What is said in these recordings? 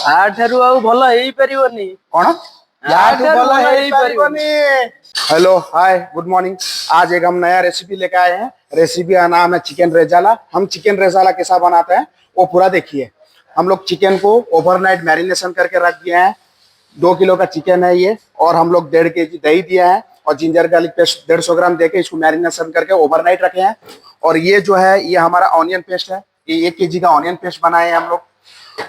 आठारु आउ भल हेई परिबनी कौन भल हेई परिबनी। Hello hi good morning. आज एक हम नया रेसिपी लेके आए हैं। रेसिपी का नाम है चिकन रेजाला। हम चिकन रेजाला कैसा बनाते हैं वो पूरा देखिए। हम लोग चिकन को ओवरनाइट मैरिनेशन करके रख दिए हैं। 2 किलो का चिकन है ये, और हम लोग 1.5 kg दही दिया है और जिंजर गार्लिक पेस्ट 150 ग्राम देके इसको मैरिनेशन करके ओवरनाइट रखे हैं। और ये जो है ये हमारा ऑनियन पेस्ट है। ये 1 kg का ऑनियन पेस्ट बनाए हैं हम लोग।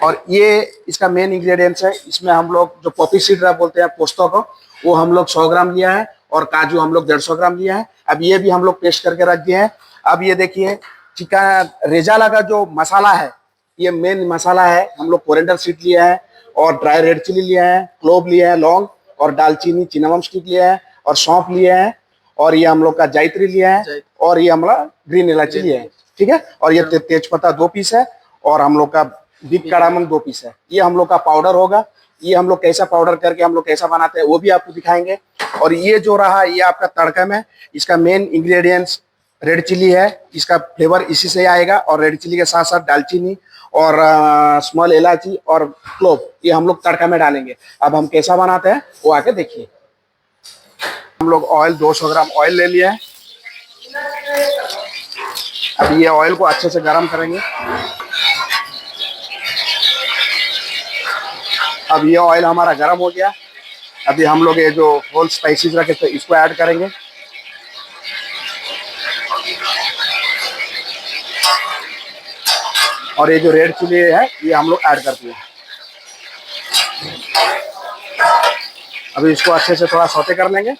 और ये इसका मेन इंग्रेडिएंट्स है। इसमें हम लोग जो पॉपी सीड बोलते हैं पोस्तों को, वो हम लोग 100 ग्राम लिया है, और काजू हम लोग 150 ग्राम लिया है। अब ये भी हम लोग पेस्ट करके रख दिए हैं। अब ये देखिए चिकन रेजाला का जो मसाला है, ये मेन मसाला है। हम लोग कोरिएंडर सीड लिया है, और ड्राई रेड चिली लिया है, क्लोव लिया है, लौंग और दालचीनी चिनामम स्टिक लिया है, और सौंफ लिया है, और ये हम लोग का जायत्री लिया है, और ये हमारा ग्रीन इलायची लिया है। ठीक है। और ये तेजपत्ता 2 पीस है, और हम लोग का बिग कड़ामन 2 पीस है। ये हम लोग का पाउडर होगा। ये हम लोग कैसा पाउडर करके हम लोग कैसा बनाते हैं वो भी आपको दिखाएंगे। और ये जो रहा ये आपका तड़का में, इसका मेन इंग्रेडिएंट्स रेड चिली है। इसका फ्लेवर इसी से आएगा, और रेड चिली के साथ साथ दालचीनी और स्मॉल इलायची और क्लोव ये हम लोग तड़का में डालेंगे। अब हम कैसा बनाते हैं वो आके देखिए। हम लोग ऑयल 200 ग्राम ऑयल ले लिया है। अब ये ऑयल को अच्छे से गर्म करेंगे। अब ये ऑयल हमारा गर्म हो गया। अभी हम लोग ये जो होल स्पाइसेस रखे थे इसको ऐड करेंगे। और ये जो रेड चिली है ये हम लोग ऐड कर दिए। अभी इसको अच्छे से थोड़ा सौते कर लेंगे,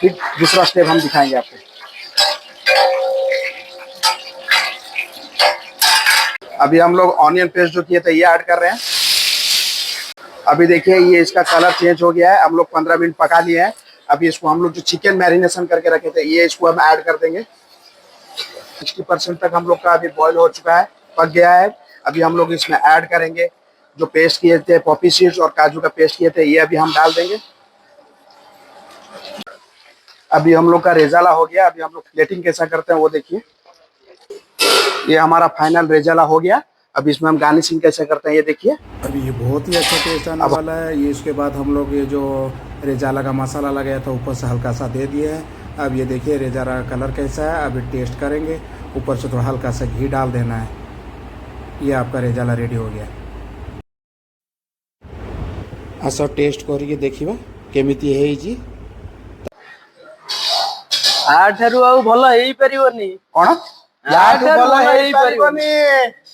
फिर दूसरा स्टेप हम दिखाएंगे आपको। अभी हम लोग ऑनियन पेस्ट जो किए थे ये ऐड कर रहे हैं। अभी देखिए ये इसका कलर चेंज हो गया है। हम लोग 15 मिनट पका लिए हैं। अभी इसको हम लोग जो चिकन मैरिनेशन करके रखे थे ये इसको हम ऐड कर देंगे। 60% तक हम लोग का अभी बॉईल हो चुका है, पक गया है। अभी हम लोग इसमें ऐड करेंगे जो पेस्ट किए थे पॉपी सीड्स और काजू का पेस्ट किए थे, ये अभी हम डाल देंगे। अभी हम लोग का रेजाला हो गया। अभी हम लोग प्लेटिंग कैसा करते हैं वो देखिए। ये हमारा फाइनल रेजाला हो गया। अब इसमें हम गार्निशिंग कैसे करते हैं ये देखिए। अभी ये बहुत ही अच्छा टेस्ट आने वाला है। ये इसके बाद हम लोग ये जो रेजाला का मसाला लगाया था ऊपर से हल्का सा दे दिया है। अब ये देखिए रेजाला का कलर कैसा है। अभी टेस्ट करेंगे, ऊपर से थोड़ा हल्का सा घी डाल देना है। ये आपका रेजाला रेडी हो गया। आसा टेस्ट करिए देखिबा केमिति हेइजी। आठारु आउ भल हेई परिबनी कौन आठारु भल हेई परिबनी।